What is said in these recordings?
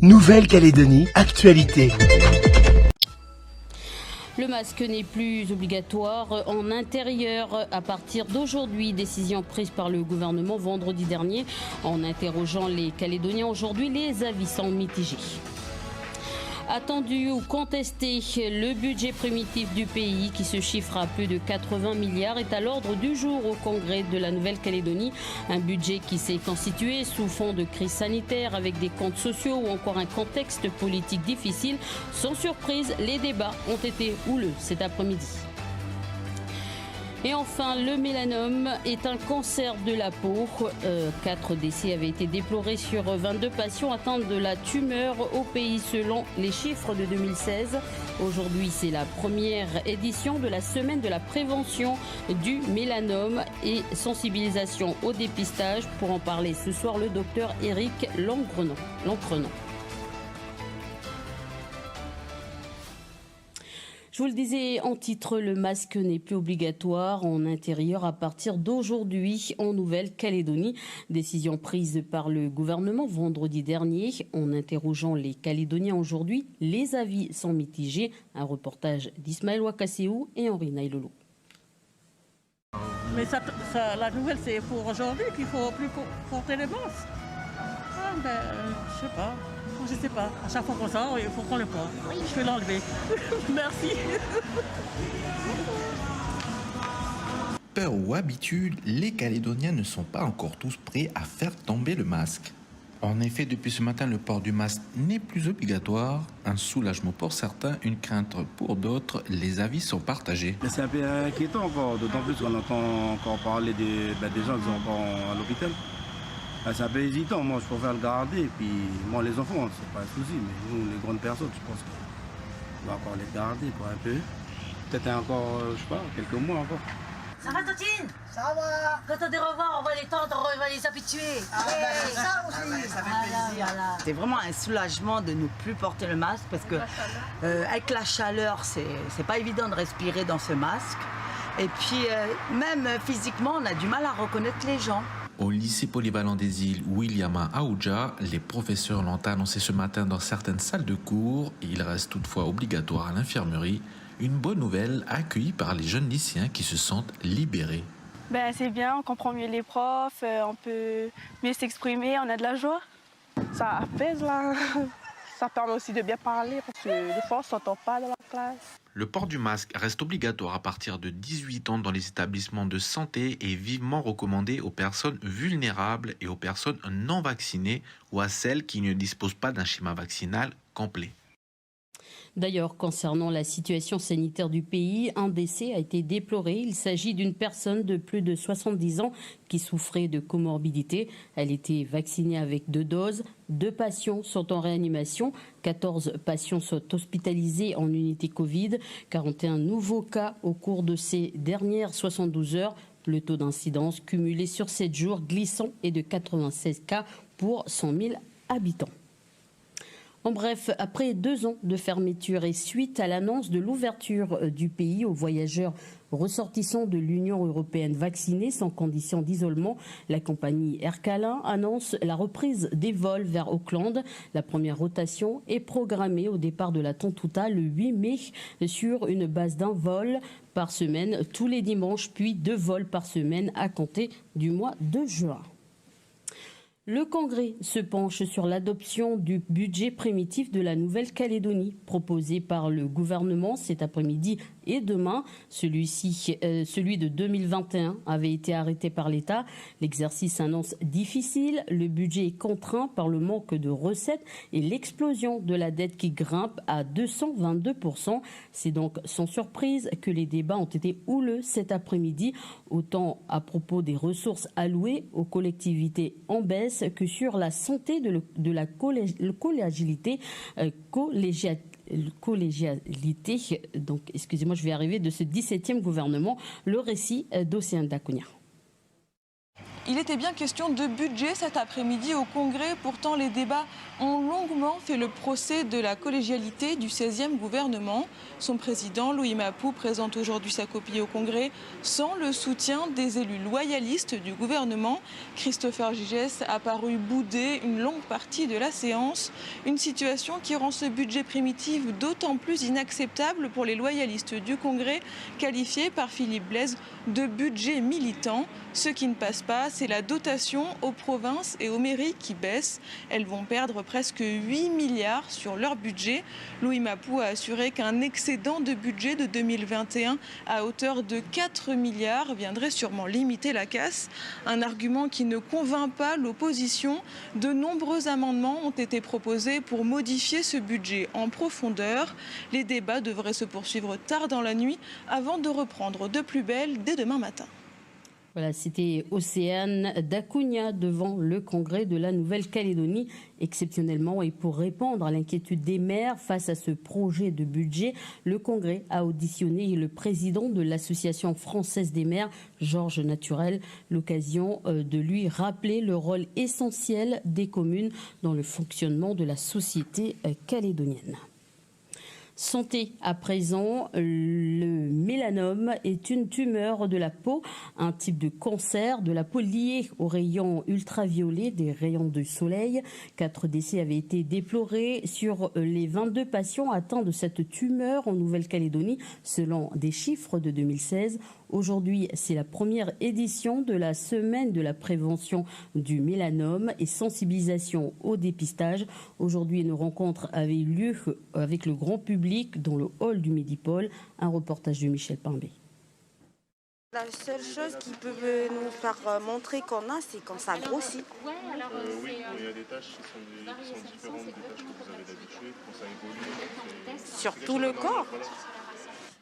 Nouvelle-Calédonie, actualité. Le masque n'est plus obligatoire en intérieur à partir d'aujourd'hui. Décision prise par le gouvernement vendredi dernier. En interrogeant les Calédoniens aujourd'hui, les avis sont mitigés. Attendu ou contesté, le budget primitif du pays, qui se chiffre à plus de 80 milliards, est à l'ordre du jour au Congrès de la Nouvelle-Calédonie. Un budget qui s'est constitué sous fond de crise sanitaire avec des comptes sociaux ou encore un contexte politique difficile. Sans surprise, les débats ont été houleux cet après-midi. Et enfin, le mélanome est un cancer de la peau. 4 décès avaient été déplorés sur 22 patients atteints de la tumeur au pays selon les chiffres de 2016. Aujourd'hui, c'est la première édition de la semaine de la prévention du mélanome et sensibilisation au dépistage. Pour en parler ce soir, le docteur Éric Lancrenon. Je vous le disais en titre, le masque n'est plus obligatoire en intérieur à partir d'aujourd'hui en Nouvelle-Calédonie. Décision prise par le gouvernement vendredi dernier. En interrogeant les Calédoniens aujourd'hui, les avis sont mitigés. Un reportage d'Ismaël Wakaseou et Henri Nailolo. Mais la nouvelle, c'est pour aujourd'hui qu'il faut plus porter les masques. Je sais pas. À chaque fois qu'on sort, il faut qu'on le porte. Je vais l'enlever. Merci. Peur ou habitude, les Calédoniens ne sont pas encore tous prêts à faire tomber le masque. En effet, depuis ce matin, le port du masque n'est plus obligatoire. Un soulagement pour certains, une crainte pour d'autres. Les avis sont partagés. C'est un peu inquiétant encore, d'autant plus qu'on entend encore parler des gens qui sont encore à l'hôpital. C'est un peu hésitant, moi je préfère le garder, puis moi les enfants, c'est pas un souci, mais nous les grandes personnes, je pense qu'on va encore les garder un peu. Peut-être encore, je sais pas, quelques mois encore. Ça va Totine? Ça va. Quand on les revoit, on va les tendre, on va les habituer. Ça aussi. Ça fait plaisir. Voilà. C'est vraiment un soulagement de ne plus porter le masque parce que avec la chaleur, c'est pas évident de respirer dans ce masque. Et puis même physiquement, on a du mal à reconnaître les gens. Au lycée polyvalent des îles Williama Aoudja, les professeurs l'ont annoncé ce matin dans certaines salles de cours. Il reste toutefois obligatoire à l'infirmerie. Une bonne nouvelle accueillie par les jeunes lycéens qui se sentent libérés. C'est bien, on comprend mieux les profs, on peut mieux s'exprimer, on a de la joie. Ça apaise là. Ça permet aussi de bien parler parce que des fois on ne s'entend pas dans la classe. Le port du masque reste obligatoire à partir de 18 ans dans les établissements de santé et vivement recommandé aux personnes vulnérables et aux personnes non vaccinées ou à celles qui ne disposent pas d'un schéma vaccinal complet. D'ailleurs, concernant la situation sanitaire du pays, un décès a été déploré. Il s'agit d'une personne de plus de 70 ans qui souffrait de comorbidité. Elle était vaccinée avec 2 doses. 2 patients sont en réanimation. 14 patients sont hospitalisés en unité Covid. 41 nouveaux cas au cours de ces dernières 72 heures. Le taux d'incidence cumulé sur 7 jours glissant est de 96 cas pour 100 000 habitants. En bref, après 2 ans de fermeture et suite à l'annonce de l'ouverture du pays aux voyageurs ressortissants de l'Union européenne vaccinés sans condition d'isolement, la compagnie Air Calin annonce la reprise des vols vers Auckland. La première rotation est programmée au départ de la Tontouta le 8 mai sur une base d'un vol par semaine tous les dimanches, puis 2 vols par semaine à compter du mois de juin. Le Congrès se penche sur l'adoption du budget primitif de la Nouvelle-Calédonie proposé par le gouvernement cet après-midi et demain. Celui de 2021 avait été arrêté par l'État. L'exercice s'annonce difficile. Le budget est contraint par le manque de recettes et l'explosion de la dette qui grimpe à 222%. C'est donc sans surprise que les débats ont été houleux cet après-midi, autant à propos des ressources allouées aux collectivités en baisse que sur la santé de la collégialité, donc excusez-moi, je vais arriver de ce 17e gouvernement. Le récit d'Océane Dacunia. Il était bien question de budget cet après-midi au Congrès. Pourtant, les débats ont longuement fait le procès de la collégialité du 16e gouvernement. Son président, Louis Mapou, présente aujourd'hui sa copie au Congrès sans le soutien des élus loyalistes du gouvernement. Christopher Gigès a paru bouder une longue partie de la séance. Une situation qui rend ce budget primitif d'autant plus inacceptable pour les loyalistes du Congrès, qualifié par Philippe Blaise de budget militant. Ce qui ne passe pas, c'est la dotation aux provinces et aux mairies qui baisse. Elles vont perdre presque 8 milliards sur leur budget. Louis Mapou a assuré qu'un excédent de budget de 2021 à hauteur de 4 milliards viendrait sûrement limiter la casse. Un argument qui ne convainc pas l'opposition. De nombreux amendements ont été proposés pour modifier ce budget en profondeur. Les débats devraient se poursuivre tard dans la nuit avant de reprendre de plus belle dès demain matin. Voilà, c'était Océane d'Acunha devant le Congrès de la Nouvelle-Calédonie. Exceptionnellement, et pour répondre à l'inquiétude des maires face à ce projet de budget, le Congrès a auditionné le président de l'Association française des maires, Georges Naturel, l'occasion de lui rappeler le rôle essentiel des communes dans le fonctionnement de la société calédonienne. Santé à présent, le mélanome est une tumeur de la peau, un type de cancer de la peau lié aux rayons ultraviolets des rayons du soleil. 4 décès avaient été déplorés sur les 22 patients atteints de cette tumeur en Nouvelle-Calédonie, selon des chiffres de 2016. Aujourd'hui, c'est la première édition de la semaine de la prévention du mélanome et sensibilisation au dépistage. Aujourd'hui, une rencontre avait eu lieu avec le grand public dans le hall du Médipôle. Un reportage de Michel Pimbé. La seule chose qui peut nous faire montrer qu'on a, c'est quand ça grossit. Oui, il y a des tâches qui sont différentes des tâches que vous avez d'habitude, quand ça évolue. Sur tout le corps.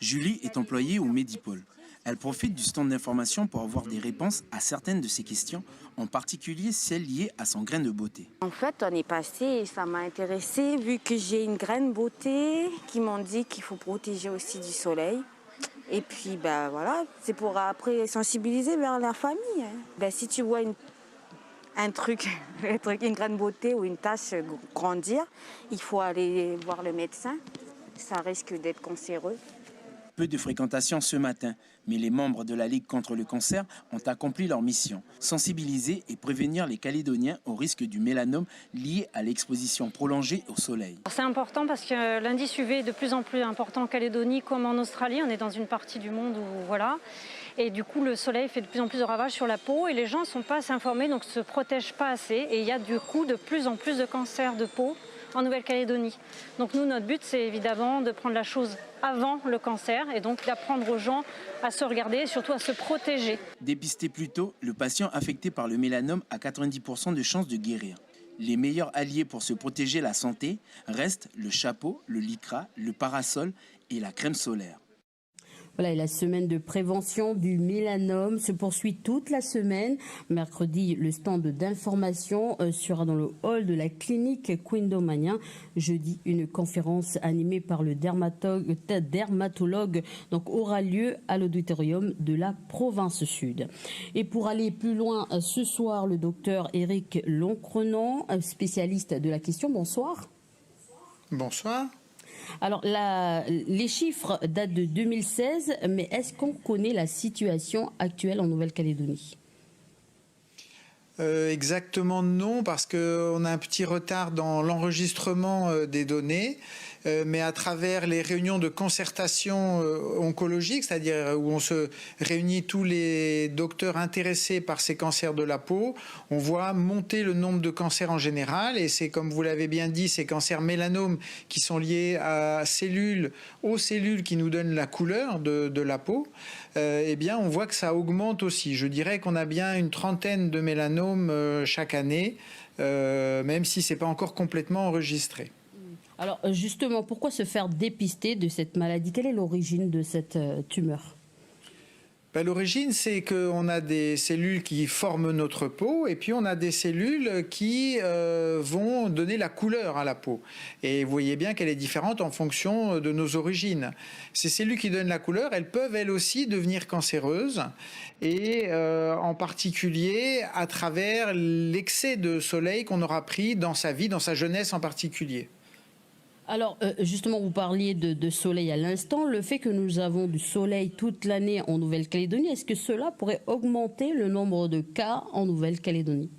Julie est employée au Médipôle. Elle profite du stand d'information pour avoir des réponses à certaines de ses questions, en particulier celles liées à son grain de beauté. En fait, on est passé et ça m'a intéressée vu que j'ai une graine beauté qui m'ont dit qu'il faut protéger aussi du soleil. Et puis, voilà, c'est pour après sensibiliser vers la famille. Si tu vois une graine beauté ou une tache grandir, il faut aller voir le médecin. Ça risque d'être cancéreux. Peu de fréquentation ce matin, mais les membres de la Ligue contre le cancer ont accompli leur mission, sensibiliser et prévenir les Calédoniens au risque du mélanome lié à l'exposition prolongée au soleil. C'est important parce que l'indice UV est de plus en plus important en Calédonie comme en Australie. On est dans une partie du monde où voilà. Et du coup, le soleil fait de plus en plus de ravages sur la peau et les gens ne sont pas assez informés, donc ne se protègent pas assez. Et il y a du coup de plus en plus de cancers de peau en Nouvelle-Calédonie. Donc nous, notre but, c'est évidemment de prendre la chose avant le cancer et donc d'apprendre aux gens à se regarder et surtout à se protéger. Dépister plus tôt, le patient affecté par le mélanome a 90% de chances de guérir. Les meilleurs alliés pour se protéger la santé restent le chapeau, le lycra, le parasol et la crème solaire. Voilà, et la semaine de prévention du mélanome se poursuit toute la semaine. Mercredi, le stand d'information sera dans le hall de la clinique Quindomania. Jeudi, une conférence animée par le dermatologue aura lieu à l'auditorium de la province sud. Et pour aller plus loin, ce soir, le docteur Éric Loncrenan, spécialiste de la question. Bonsoir. Bonsoir. Alors, les chiffres datent de 2016, mais est-ce qu'on connaît la situation actuelle en Nouvelle-Calédonie ? Exactement non, parce qu'on a un petit retard dans l'enregistrement des données, mais à travers les réunions de concertation oncologique, c'est-à-dire où on se réunit tous les docteurs intéressés par ces cancers de la peau, on voit monter le nombre de cancers en général, et c'est, comme vous l'avez bien dit, ces cancers mélanomes qui sont liés aux cellules qui nous donnent la couleur de la peau. Eh bien, on voit que ça augmente aussi. Je dirais qu'on a bien une trentaine de mélanomes chaque année, même si ce n'est pas encore complètement enregistré. Alors, justement, pourquoi se faire dépister de cette maladie ? Quelle est l'origine de cette tumeur ? L'origine, c'est qu'on a des cellules qui forment notre peau et puis on a des cellules qui vont donner la couleur à la peau. Et vous voyez bien qu'elle est différente en fonction de nos origines. Ces cellules qui donnent la couleur, elles peuvent elles aussi devenir cancéreuses et en particulier à travers l'excès de soleil qu'on aura pris dans sa vie, dans sa jeunesse en particulier. Alors, justement, vous parliez de soleil à l'instant. Le fait que nous avons du soleil toute l'année en Nouvelle-Calédonie, est-ce que cela pourrait augmenter le nombre de cas en Nouvelle-Calédonie ?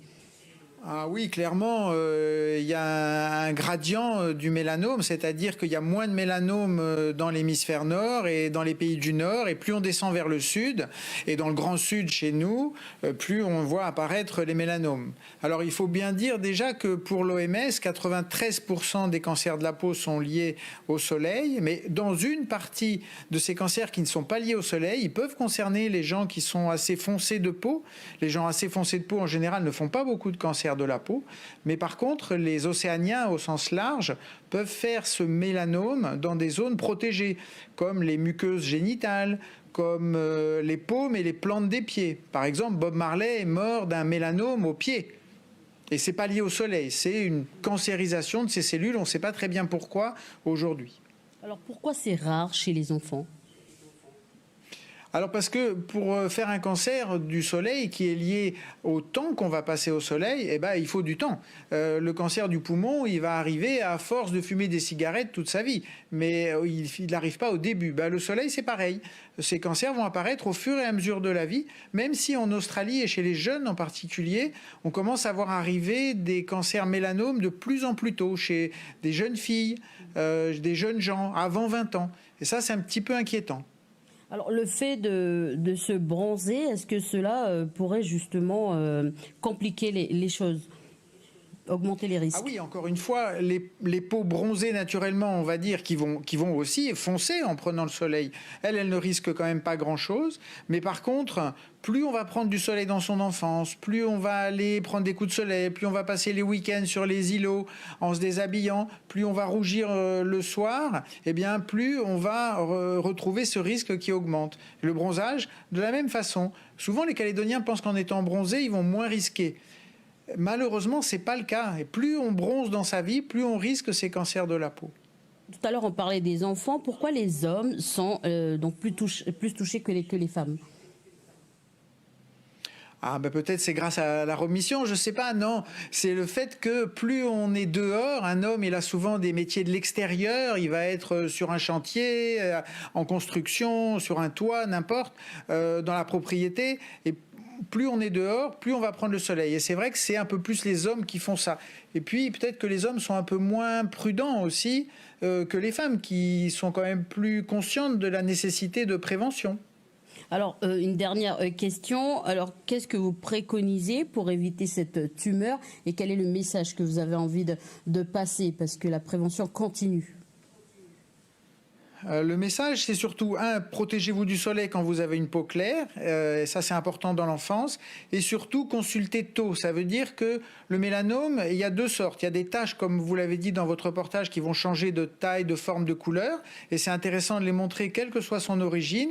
Ah oui, clairement, il y a un gradient du mélanome, c'est-à-dire qu'il y a moins de mélanome dans l'hémisphère nord et dans les pays du nord, et plus on descend vers le sud, et dans le grand sud chez nous, plus on voit apparaître les mélanomes. Alors il faut bien dire déjà que pour l'OMS, 93% des cancers de la peau sont liés au soleil, mais dans une partie de ces cancers qui ne sont pas liés au soleil, ils peuvent concerner les gens qui sont assez foncés de peau. Les gens assez foncés de peau en général ne font pas beaucoup de cancers de la peau, mais par contre les océaniens au sens large peuvent faire ce mélanome dans des zones protégées comme les muqueuses génitales, comme les paumes et les plantes des pieds. Par exemple, Bob Marley est mort d'un mélanome au pied et c'est pas lié au soleil, c'est une cancérisation de ces cellules, on ne sait pas très bien pourquoi aujourd'hui. Alors pourquoi c'est rare chez les enfants ? Alors parce que pour faire un cancer du soleil qui est lié au temps qu'on va passer au soleil, eh ben, il faut du temps. Le cancer du poumon, il va arriver à force de fumer des cigarettes toute sa vie, mais il n'arrive pas au début. Ben, le soleil, c'est pareil. Ces cancers vont apparaître au fur et à mesure de la vie, même si en Australie et chez les jeunes en particulier, on commence à voir arriver des cancers mélanomes de plus en plus tôt, chez des jeunes filles, des jeunes gens, avant 20 ans. Et ça, c'est un petit peu inquiétant. Alors le fait de se bronzer, est-ce que cela pourrait justement compliquer les choses, augmenter les risques? Ah oui, encore une fois, les peaux bronzées naturellement, on va dire, qui vont aussi foncer en prenant le soleil, elles ne risquent quand même pas grand-chose. Mais par contre, plus on va prendre du soleil dans son enfance, plus on va aller prendre des coups de soleil, plus on va passer les week-ends sur les îlots en se déshabillant, plus on va rougir le soir, eh bien plus on va retrouver ce risque qui augmente. Le bronzage, de la même façon. Souvent, les Calédoniens pensent qu'en étant bronzés, ils vont moins risquer. Malheureusement, ce n'est pas le cas. Et plus on bronze dans sa vie, plus on risque ces cancers de la peau. Tout à l'heure, on parlait des enfants. Pourquoi les hommes sont donc plus touchés que les femmes ? Ah ben peut-être c'est grâce à la remission, je sais pas, non. C'est le fait que plus on est dehors, un homme il a souvent des métiers de l'extérieur, il va être sur un chantier, en construction, sur un toit, n'importe, dans la propriété, et plus on est dehors, plus on va prendre le soleil. Et c'est vrai que c'est un peu plus les hommes qui font ça. Et puis peut-être que les hommes sont un peu moins prudents aussi que les femmes, qui sont quand même plus conscientes de la nécessité de prévention. Alors, une dernière question. Alors, qu'est-ce que vous préconisez pour éviter cette tumeur et quel est le message que vous avez envie de passer, parce que la prévention continue? Le message, c'est surtout, protégez-vous du soleil quand vous avez une peau claire, ça c'est important dans l'enfance, et surtout consultez tôt. Ça veut dire que le mélanome, il y a deux sortes. Il y a des taches, comme vous l'avez dit dans votre reportage, qui vont changer de taille, de forme, de couleur, et c'est intéressant de les montrer quelle que soit son origine.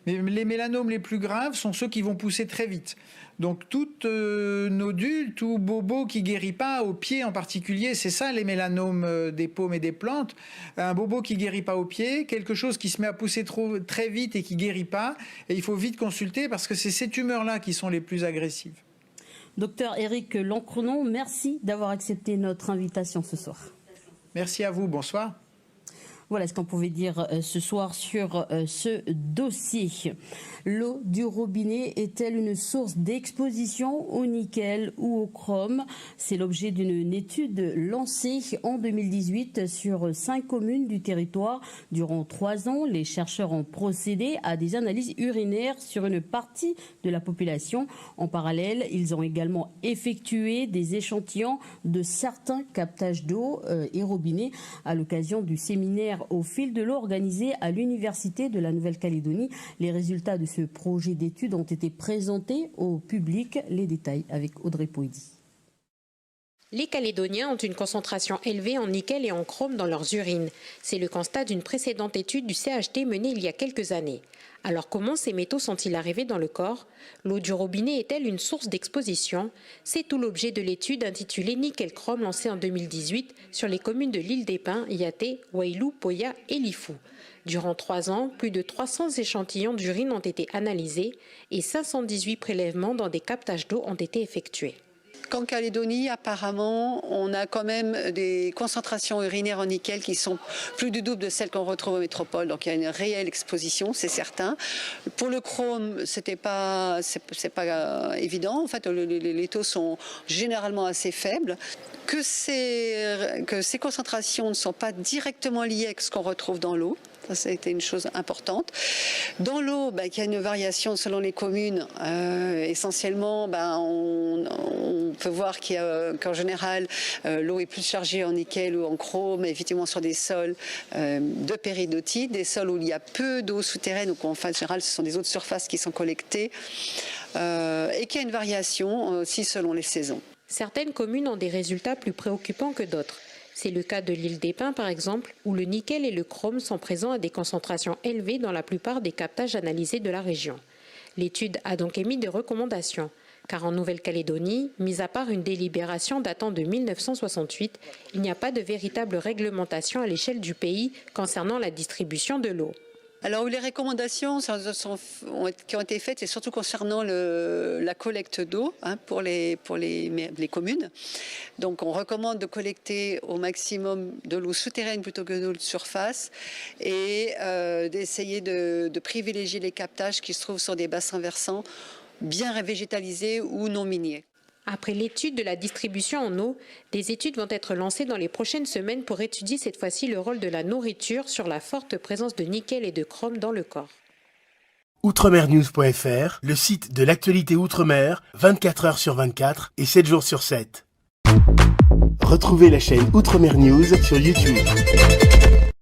Mais les mélanomes les plus graves sont ceux qui vont pousser très vite. Donc tout nodule, tout bobo qui guérit pas, au pied en particulier, c'est ça les mélanomes des paumes et des plantes. Un bobo qui guérit pas au pied, quelque chose qui se met à pousser très vite et qui guérit pas, et il faut vite consulter parce que c'est ces tumeurs-là qui sont les plus agressives. Docteur Éric Lancrenon, merci d'avoir accepté notre invitation ce soir. Merci à vous, bonsoir. Voilà ce qu'on pouvait dire ce soir sur ce dossier. L'eau du robinet est-elle une source d'exposition au nickel ou au chrome? C'est l'objet d'une étude lancée en 2018 sur 5 communes du territoire. Durant 3 ans, les chercheurs ont procédé à des analyses urinaires sur une partie de la population. En parallèle, ils ont également effectué des échantillons de certains captages d'eau et robinets à l'occasion du séminaire au fil de l'eau organisé à l'Université de la Nouvelle-Calédonie. Les résultats de ce projet d'étude ont été présentés au public. Les détails avec Audrey Poïdi. Les Calédoniens ont une concentration élevée en nickel et en chrome dans leurs urines. C'est le constat d'une précédente étude du CHT menée il y a quelques années. Alors comment ces métaux sont-ils arrivés dans le corps? L'eau du robinet est-elle une source d'exposition? C'est tout l'objet de l'étude intitulée Nickel-Chrome lancée en 2018 sur les communes de l'île des Pins, Yaté, Wailou, Poya et Lifou. Durant 3 ans, plus de 300 échantillons d'urine ont été analysés et 518 prélèvements dans des captages d'eau ont été effectués. En Calédonie, apparemment, on a quand même des concentrations urinaires en nickel qui sont plus du double de celles qu'on retrouve en métropole. Donc il y a une réelle exposition, c'est certain. Pour le chrome, c'est pas évident. En fait, les taux sont généralement assez faibles. Que ces concentrations ne sont pas directement liées avec ce qu'on retrouve dans l'eau. Ça a été une chose importante. Dans l'eau, il y a une variation selon les communes. Essentiellement, on peut voir qu'en général, l'eau est plus chargée en nickel ou en chrome, effectivement sur des sols de péridotite, des sols où il y a peu d'eau souterraine, donc en général, ce sont des eaux de surface qui sont collectées, et qu'il y a une variation aussi selon les saisons. Certaines communes ont des résultats plus préoccupants que d'autres. C'est le cas de l'île des Pins, par exemple, où le nickel et le chrome sont présents à des concentrations élevées dans la plupart des captages analysés de la région. L'étude a donc émis des recommandations, car en Nouvelle-Calédonie, mis à part une délibération datant de 1968, il n'y a pas de véritable réglementation à l'échelle du pays concernant la distribution de l'eau. Alors les recommandations qui ont été faites, c'est surtout concernant la collecte d'eau pour les communes. Donc on recommande de collecter au maximum de l'eau souterraine plutôt que de l'eau de surface et d'essayer de privilégier les captages qui se trouvent sur des bassins versants bien végétalisés ou non miniers. Après l'étude de la distribution en eau, des études vont être lancées dans les prochaines semaines pour étudier cette fois-ci le rôle de la nourriture sur la forte présence de nickel et de chrome dans le corps. Outremernews.fr, le site de l'actualité Outre-mer, 24 heures sur 24 et 7 jours sur 7. Retrouvez la chaîne Outremer News sur YouTube.